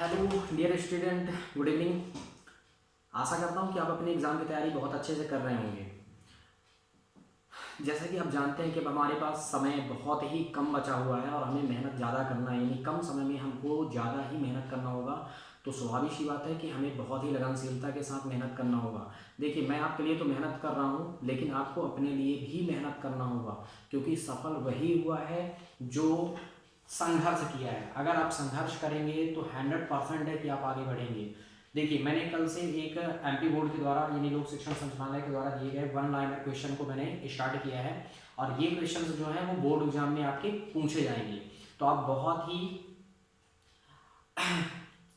Hello dear student, good evening. आशा करता हूँ कि आप अपने एग्ज़ाम की तैयारी बहुत अच्छे से कर रहे होंगे। जैसा कि आप जानते हैं कि अब हमारे पास समय बहुत ही कम बचा हुआ है और हमें मेहनत ज़्यादा करना है, यानी कम समय में हमको ज़्यादा ही मेहनत करना होगा। तो स्वाभाविक सी बात है कि हमें बहुत ही लगनशीलता के साथ मेहनत करना होगा। देखिए, मैं आपके लिए तो मेहनत कर रहा हूँ, लेकिन आपको अपने लिए भी मेहनत करना होगा, क्योंकि सफल वही हुआ है जो संघर्ष किया है। अगर आप संघर्ष करेंगे तो 100% है कि आप आगे बढ़ेंगे। देखिए, मैंने कल से एक एमपी बोर्ड के द्वारा यानी लोक शिक्षण संचालनालय के द्वारा दिए गए वन लाइनर क्वेश्चन को मैंने स्टार्ट किया है, और ये क्वेश्चन जो है वो बोर्ड एग्जाम में आपके पूछे जाएंगे। तो आप बहुत ही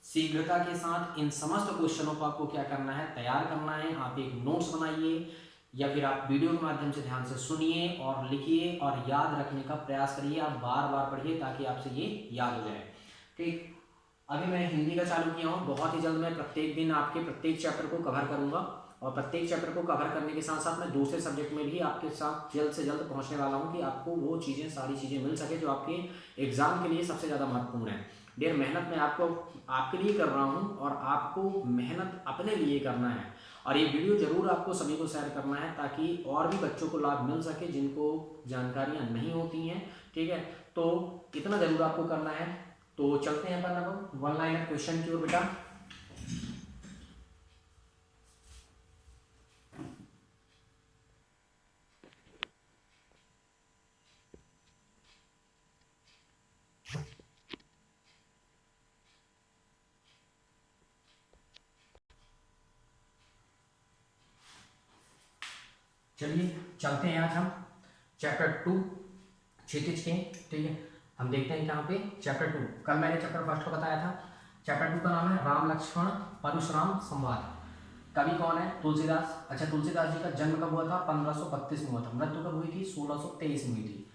शीघ्रता के साथ इन समस्त क्वेश्चनों को आपको क्या करना है, तैयार करना है। आप एक नोट्स बनाइए या फिर आप वीडियो के माध्यम से ध्यान से सुनिए और लिखिए और याद रखने का प्रयास करिए। आप बार बार पढ़िए ताकि आपसे ये याद हो जाए। ठीक, अभी मैं हिंदी का चालू किया हूँ। बहुत ही जल्द मैं प्रत्येक दिन आपके प्रत्येक चैप्टर को कवर करूँगा, और प्रत्येक चैप्टर को कवर करने के साथ साथ मैं दूसरे सब्जेक्ट में भी आपके साथ जल्द से जल्द पहुँचने वाला हूँ कि आपको वो चीज़ें, सारी चीज़ें मिल सके जो आपके एग्ज़ाम के लिए सबसे ज़्यादा महत्वपूर्ण है। डियर, मेहनत मैं आपको आपके लिए कर रहा हूँ और आपको मेहनत अपने लिए करना है। और ये वीडियो ज़रूर आपको सभी को शेयर करना है ताकि और भी बच्चों को लाभ मिल सके जिनको जानकारियाँ नहीं होती हैं। ठीक है, तो इतना ज़रूर आपको करना है। तो चलते हैं अपन अब वन लाइनर क्वेश्चन की ओर बेटा। चलिए चलते हैं आज हम चैप्टर 2 क्षितिज के। ठीक है, हम देखते हैं यहाँ पे चैप्टर 2। कल मैंने चैप्टर फर्स्ट को बताया था। चैप्टर 2 का नाम है राम लक्ष्मण परशुराम संवाद। कवि कौन है? तुलसीदास। अच्छा, तुलसीदास जी का जन्म कब हुआ था? 1532 में हुआ था। मृत्यु कब हुई थी? 1623 में हुई थी।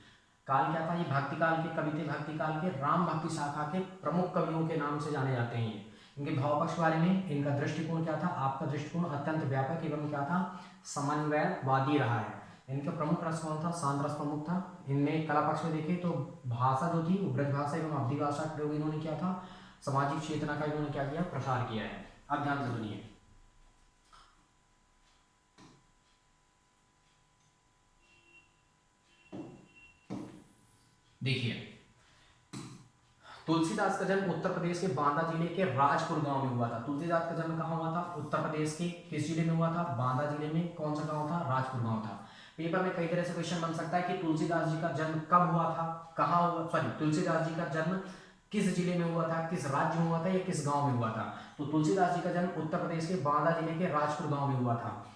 काल क्या था? ये भक्ति काल के कवि थे। भक्ति काल के राम भक्ति शाखा के प्रमुख कवियों के नाम से जाने जाते हैं। इनके भाव पक्ष बारे में इनका दृष्टिकोण क्या था? आपका दृष्टिकोण अत्यंत व्यापक एवं क्या था? समन्वयवादी रहा है। इनका प्रमुख रस कौन था? शांत रस प्रमुख था। इनमें कला पक्ष में देखें तो भाषा जो थी वो ब्रज भाषा एवं अवधी भाषा का प्रयोग इन्होंने किया था। सामाजिक चेतना का इन्होंने क्या किया? प्रसार किया है। अब ध्यान से सुनिए। देखिए, तुलसीदास का जन्म उत्तर प्रदेश के बांदा जिले के राजपुर गांव में हुआ था। तुलसीदास का जन्म कहाँ हुआ था? उत्तर प्रदेश के किस जिले में हुआ था? बांदा जिले में। कौन सा गांव था? राजपुर गांव था। पेपर में कई तरह से क्वेश्चन बन सकता है कि तुलसीदास जी का जन्म कब हुआ था, कहाँ हुआ, सॉरी, तुलसीदास जी का जन्म किस जिले में हुआ था, किस राज्य में हुआ था या किस गांव में हुआ था। तो तुलसीदास जी का जन्म उत्तर प्रदेश के बांदा जिले के राजपुर गांव में हुआ था।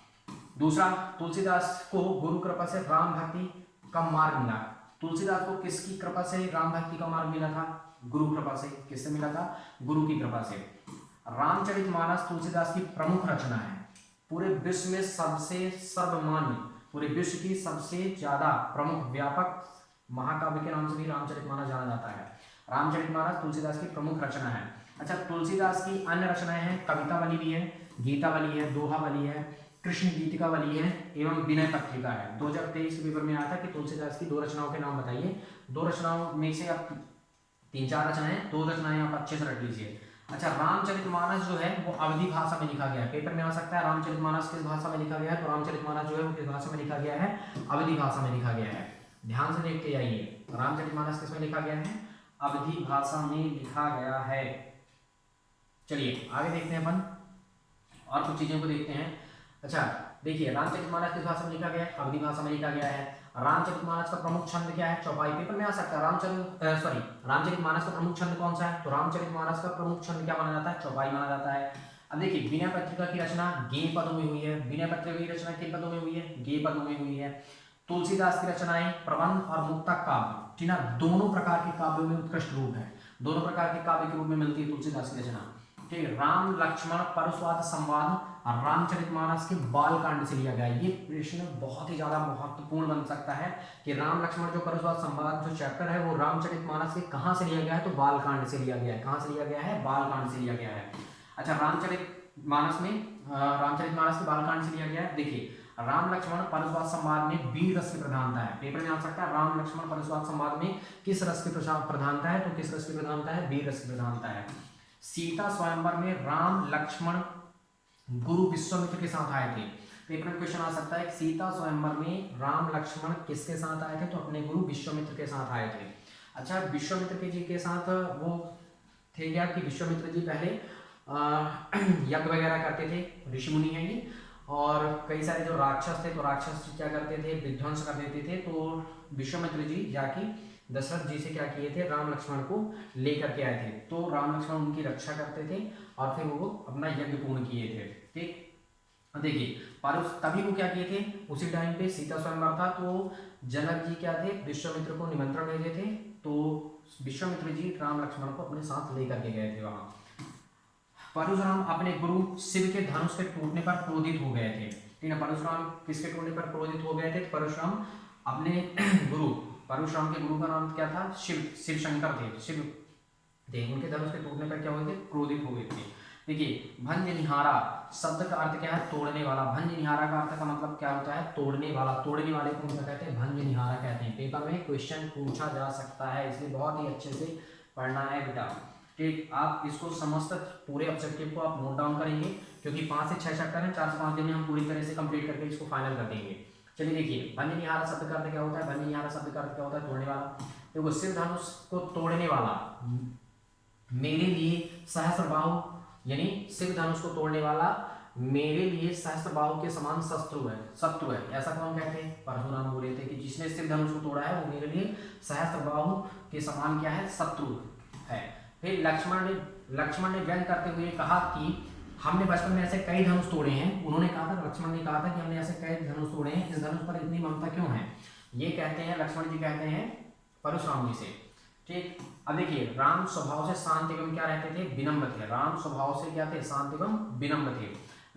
दूसरा, तुलसीदास को गुरु कृपा से राम भक्ति का मार्ग मिला। तुलसीदास को किसकी कृपा से राम भक्ति का मार्ग मिला था? गुरु कृपा से। किससे मिला था? गुरु की कृपा से। रामचरितमानस तुलसीदास की प्रमुख रचना है। पूरे विश्व में सबसे सर्वमान्य, पूरे विश्व की सबसे ज्यादा प्रमुख व्यापक महाकाव्य के नाम से भी रामचरितमानस जाना जाता है। रामचरितमानस तुलसीदास की प्रमुख रचना है। अच्छा, तुलसीदास की अन्य रचनाएं हैं, कवितावली भी है, गीतावली है, दोहावली है, कृष्ण गीतिकावली है एवं विनय पत्रिका है। 2023 के पेपर में आया था कि तुलसीदास की 2 रचनाओं के नाम बताइए। 2 रचनाओं में से आप 3-4 रचनाएं, 2 रचनाएं आप अच्छे से रख लीजिए। अच्छा, रामचरितमानस जो है वो अवधी भाषा में लिखा गया है। पेपर में आ सकता है रामचरितमानस किस भाषा में लिखा गया है, तो रामचरितमानस जो है वो किस भाषा में लिखा गया है? अवधी भाषा में लिखा गया है। ध्यान से देखते जाइए, रामचरितमानस किस में लिखा गया है? अवधी भाषा में लिखा गया है। चलिए आगे देखते हैं अपन और कुछ चीजों को देखते हैं। अच्छा देखिए, रामचरितमानस किस भाषा में लिखा गया है? अवधी भाषा में लिखा गया है। रामचरितमानस का प्रमुख छंद क्या है? चौपाई। पेपर में आ सकता है रामचरितमानस का प्रमुख छंद कौन सा है? तो रामचरितमानस का प्रमुख छंद क्या माना जाता है? चौपाई माना जाता है। अब देखिए, विनय पत्रिका की रचना गेय पदों में हुई है। विनय पत्रिका की रचना किन पदों में हुई है? गेय पदों में हुई है। तुलसीदास की रचनाएं प्रबंध और मुक्तक काव्य, ठीक है, दोनों प्रकार के काव्यों में उत्कृष्ट रूप है। दोनों प्रकार के काव्य के रूप में मिलती है तुलसीदास की रचना। ठीक है, राम लक्ष्मण परशुराम संवाद रामचरितमानस के बाल कांड से लिया गया है। ये प्रश्न बहुत ही ज्यादा महत्वपूर्ण बन सकता है कि राम लक्ष्मण जो परशुराम संवाद जो चैप्टर है वो रामचरितमानस के कहां से लिया गया है? तो बाल कांड से लिया गया है। कहां से लिया गया है? बाल कांड से लिया गया है। अच्छा, रामचरितमानस के बाल कांड से लिया गया है। देखिए, राम लक्ष्मण परशुराम संवाद में वीर रस की प्रधानता है। पेपर में आ सकता है राम लक्ष्मण परशुराम संवाद में किस रस की प्रधानता है? तो किस रस की प्रधानता है? वीर रस की प्रधानता है। सीता स्वयंवर में राम लक्ष्मण गुरु विश्वामित्र के साथ आए थे। पेपर में क्वेश्चन आ सकता है कि सीता स्वयंवर में राम लक्ष्मण किसके साथ आए थे, तो अपने गुरु विश्वामित्र के साथ आए थे। अच्छा, विश्वामित्र जी के साथ वो थे क्या कि विश्वामित्र जी पहले यज्ञ वगैरह करते थे, ऋषि मुनि हैं ये, और कई सारे जो राक्षस थे तो राक्षस क्या करते थे, विध्वंस कर देते थे। तो विश्वामित्र जी जाके दशरथ जी से क्या किए थे, राम लक्ष्मण को लेकर के आए थे। तो राम लक्ष्मण उनकी रक्षा करते थे और फिर वो अपना यज्ञ पूर्ण किए थे। ठीक, देखिए पर तभी वो क्या किए थे, उसी टाइम पे सीता स्वयंवर था, तो जनक जी क्या थे, विश्वामित्र को निमंत्रण भेजे थे। तो विश्वामित्र जी राम लक्ष्मण को अपने साथ लेकर के गए थे वहां। परशुराम अपने गुरु शिव के धनुष के टूटने पर क्रोधित हो गए थे। ठीक है, परशुराम किसके टूटने पर क्रोधित हो गए थे, परशुराम अपने गुरु, परशुराम के गुरु का नाम क्या था, शिव शंकर थे, शिव थे। उनके धनुष के टूटने पर क्या हुए थे, क्रोधित हो गए थे। देखिए भंजनिहारा शब्द का अर्थ क्या है, तोड़ने वाला। भंजनिहारा का अर्थ का मतलब क्या होता है, तोड़ने वाला। तोड़ने वाले को क्या कहते हैं, भंजनिहारा कहते हैं। पेपर में क्वेश्चन पूछा जा सकता है, इसलिए बहुत ही अच्छे से पढ़ना है बेटा। ठीक, आप इसको समस्त पूरे ऑब्जेक्टिव को आप नोट डाउन करेंगे, क्योंकि 5 से 6 चैप्टर हैं, 4 से 5 दिन में हम पूरी तरह से कंप्लीट करके इसको फाइनल कर देंगे। चलिए देखिए, भंजनिहारा शब्द का अर्थ क्या होता है, भंजनिहारा शब्द का अर्थ क्या होता है, तोड़ने वाला। देखो शिव धनुष को तोड़ने वाला, मेरे लिए सहस्त्रबाहु, यानी शिव धनुष को तोड़ने वाला मेरे लिए सहस्त्रबाहु के समान शत्रु है। ऐसा कौन कहते हैं, परशुराम बोले थे कि जिसने शिव धनुष को तोड़ा है वो मेरे लिए सहस्त्रबाहु के समान क्या है, शत्रु है। फिर लक्ष्मण ने व्यंग करते हुए कहा कि हमने बचपन में ऐसे कई धनुष तोड़े हैं। उन्होंने कहा था, लक्ष्मण ने कहा था कि हमने ऐसे कई धनुष तोड़े हैं, इस धनुष पर इतनी ममता क्यों है। ये कहते हैं लक्ष्मण जी, कहते हैं परशुराम जी से। ठीक, अब देखिए राम स्वभाव से शांत एवं क्या रहते थे, विनम्र थे। राम स्वभाव से क्या थे, शांत एवं विनम्र थे।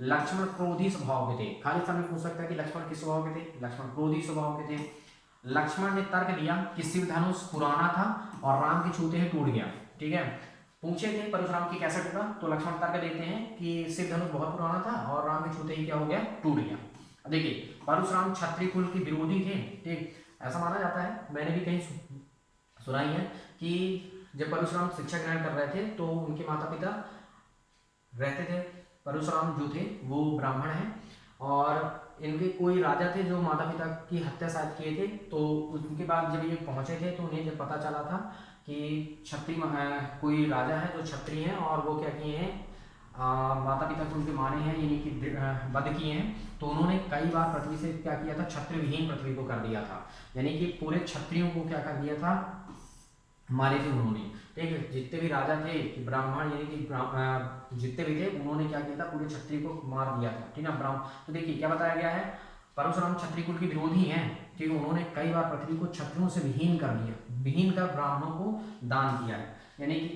लक्ष्मण क्रोधी स्वभाव के थे। खाली समय पूछ सकता है कि लक्ष्मण किस स्वभाव के थे, लक्ष्मण क्रोधी स्वभाव के थे। लक्ष्मण ने तर्क दिया कि शिव धनुष पुराना था और राम के छूते ही टूट गया। ठीक है, पूछे थे परशुराम की कैसे टूटा, तो लक्ष्मण तर्क देते हैं कि शिव धनुष बहुत पुराना था और राम के छूते ही क्या हो गया, टूट गया। देखिए परशुराम क्षत्रिय कुल के विरोधी थे। ठीक, ऐसा माना जाता है, मैंने भी कहीं सुनाई है कि जब परशुराम शिक्षा ग्रहण कर रहे थे तो उनके माता पिता रहते थे, परशुराम जो थे वो ब्राह्मण हैं, और इनके कोई राजा थे जो माता पिता की हत्या शायद किए थे। तो उनके बाद जब ये पहुंचे थे तो उन्हें जब पता चला था कि क्षत्रिय कोई राजा है जो क्षत्रिय हैं और वो क्या किए हैं, माता पिता को उनके मारे हैं, यानी कि वध किए हैं। तो उन्होंने कई बार पृथ्वी से क्या किया था, क्षत्रिय विहीन पृथ्वी को कर दिया था, यानी कि पूरे क्षत्रियों को क्या कर दिया था, मारे थे उन्होंने। ठीक है, जितने भी राजा थे ब्राह्मण, यानी कि जितने भी थे उन्होंने क्या किया था, पूरे क्षत्रिय को मार दिया था। ठीक है, ब्राह्मण। तो देखिए क्या बताया गया है, परशुराम क्षत्रिय कुल के विरोधी हैं। ठीक है, उन्होंने कई बार पृथ्वी को क्षत्रियों से विहीन कर दिया, विहीन कर ब्राह्मणों को दान किया है, यानी कि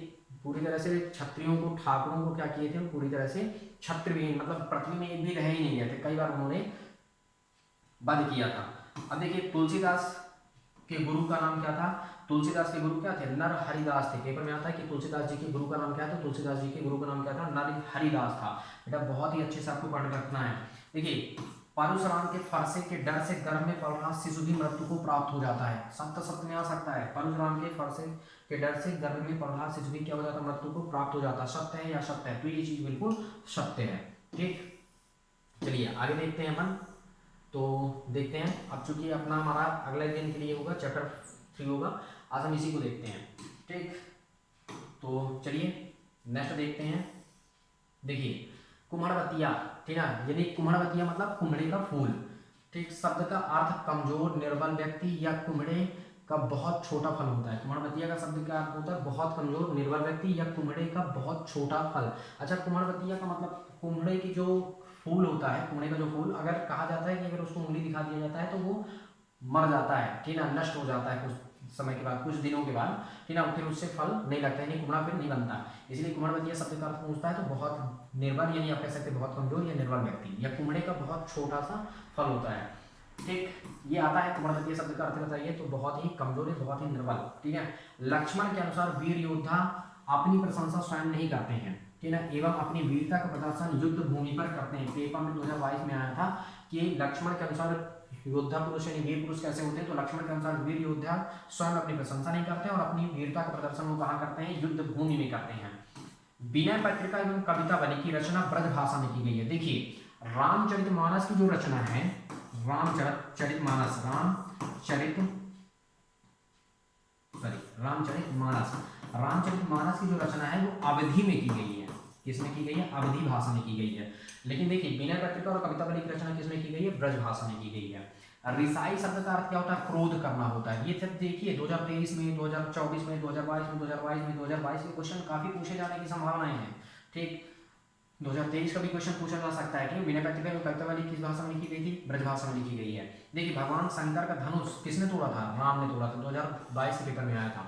पूरी तरह से क्षत्रियों को, ठाकुरों को क्या किए थे, पूरी तरह से क्षत्रिय विहीन, मतलब पृथ्वी में एक भी रह ही नहीं गए थे, कई बार उन्होंने वध किया था। अब देखिए तुलसीदास के गुरु का नाम क्या था, तुलसीदास के गुरु क्या थे, नर हरिदास थे। पेपर में आता है कि तुलसीदास जी के गुरु का नाम क्या था, तुलसीदास जी के गुरु का नाम क्या था, नर हरिदास था। बेटा बहुत ही अच्छे से आपको पढ़ रखना है। देखिए परशुराम के फरसे के डर से गर्भ में पल रहा शिशु भी मृत्यु को प्राप्त हो जाता है। सत्य में आ सकता है, परशुराम के फरसे के डर से गर्भ में पल रहा शिशु भी क्या हो जाता है, मृत्यु को प्राप्त हो जाता है। सत्य है या सत्य है, तो ये चीज बिल्कुल सत्य है। ठीक, चलिए आगे देखते हैं अपन। तो देखते हैं, अब चूंकि अपना हमारा अगले दिन के लिए होगा, चैप्टर 3 होगा, आज हम इसी को देखते हैं। ठीक, तो चलिए नेक्स्ट देखते हैं। देखिए कुम्हड़वतिया, ठीक है, यानी कुम्हड़वतिया मतलब कुम्हड़े का फूल। ठीक, शब्द का अर्थ कमजोर निर्बल व्यक्ति या कुम्हड़े का बहुत छोटा फल होता है। कुम्हड़वतिया का शब्द का अर्थ होता है बहुत कमजोर निर्बल व्यक्ति या कुम्हड़े का बहुत छोटा फल। अच्छा, कुम्हड़वतिया का मतलब कुम्हड़े की जो फूल होता है, कुम्हड़े का जो फूल अगर कहा जाता है कि अगर उसको उंगली दिखा दिया जाता है तो वो मर जाता है, ठीक है, नष्ट हो जाता है कुछ समय के बाद, कुछ दिनों के बाद, ठीक है, फिर उससे फल नहीं लगता है, कुम्हड़ा फिर नहीं बनता। इसलिए कुम्हड़वतिया शब्द का अर्थ पूछता है तो बहुत निर्बल, यानी आप कह सकते हैं बहुत कमजोर या निर्बल व्यक्ति, या कुम्हड़े का बहुत छोटा सा फल होता है। ठीक, ये आता है कुम्हड़वतिया शब्द का अर्थ बताइए, तो बहुत ही कमजोर है, बहुत ही निर्बल। ठीक है, लक्ष्मण के अनुसार वीर योद्धा अपनी प्रशंसा स्वयं नहीं करते हैं, ठीक है, एवं अपनी वीरता का प्रदर्शन युद्ध भूमि पर करते हैं। पेपर में 2022 में आया था कि लक्ष्मण के अनुसार योद्धा पुरुष यानी वीर पुरुष कैसे होते हैं, तो लक्ष्मण के अनुसार वीर योद्धा स्वयं अपनी प्रशंसा नहीं करते और अपनी वीरता का प्रदर्शन वो कहाँ करते हैं, युद्ध भूमि में करते हैं। विनय पत्रिका एवं कवितावली की रचना ब्रज भाषा में की गई है। देखिए रामचरितमानस की जो रचना है, रामचरितमानस रामचरितमानस की जो रचना है वो अवधि में की गई है। किसमें की गई है? अवधि भाषा में की गई है। लेकिन देखिए विनय पत्रिका और कवितावली की रचना किसमें की गई है? ब्रज भाषा में की गई है। रिसाई शब्द का अर्थ क्या होता है? क्रोध करना होता है। ये सब देखिए 2023 में, 2024 में, 2022 के क्वेश्चन काफी पूछे जाने की संभावनाएं हैं। ठीक, 2023 का भी क्वेश्चन पूछा जा सकता है कि विनय पत्रिका में कवितावली किस भाषा में लिखी गई थी? ब्रज भाषा में लिखी गई है। देखिए भगवान शंकर का धनुष किसने तोड़ा था? राम ने तोड़ा था। 2022 के पेपर में आया था।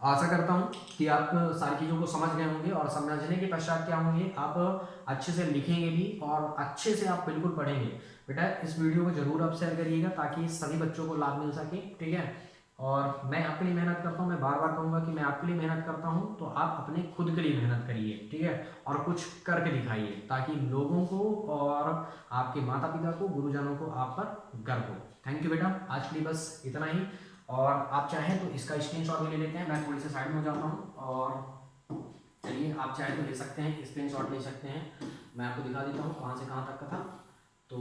आशा करता हूँ कि आप सारी चीज़ों को समझ गए होंगे और समझने के पश्चात क्या होंगे, आप अच्छे से लिखेंगे भी और अच्छे से आप बिल्कुल पढ़ेंगे। बेटा इस वीडियो को जरूर आप शेयर करिएगा ताकि सभी बच्चों को लाभ मिल सके। ठीक है, और मैं आपके लिए मेहनत करता हूँ, मैं बार बार कहूँगा कि मैं आपके लिए मेहनत करता हूँ, तो आप अपने खुद के लिए मेहनत करिए। ठीक है, और कुछ करके दिखाइए ताकि लोगों को और आपके माता पिता को, गुरुजनों को आप पर गर्व हो। थैंक यू बेटा, आज के लिए बस इतना ही। और आप चाहें तो इसका स्क्रीनशॉट भी ले लेते हैं। मैं थोड़ी सी साइड में हो जाता हूँ और चलिए आप चाहें तो ले सकते हैं, स्क्रीनशॉट ले सकते हैं। मैं आपको दिखा देता हूँ कहाँ से कहाँ तक का था। तो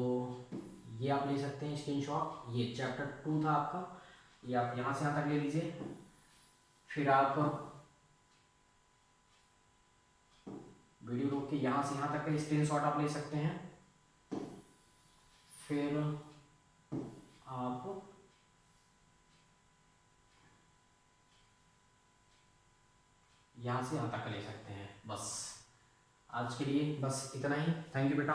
ये आप ले सकते हैं स्क्रीनशॉट। ये चैप्टर 2 था आपका, ये आप यहाँ से यहाँ तक ले लीजिए। फिर आप वीडियो रोक के यहाँ से यहाँ तक का स्क्रीनशॉट आप ले सकते हैं। फिर आप यहाँ से यहाँ तक ले सकते हैं। बस आज के लिए बस इतना ही। थैंक यू बेटा।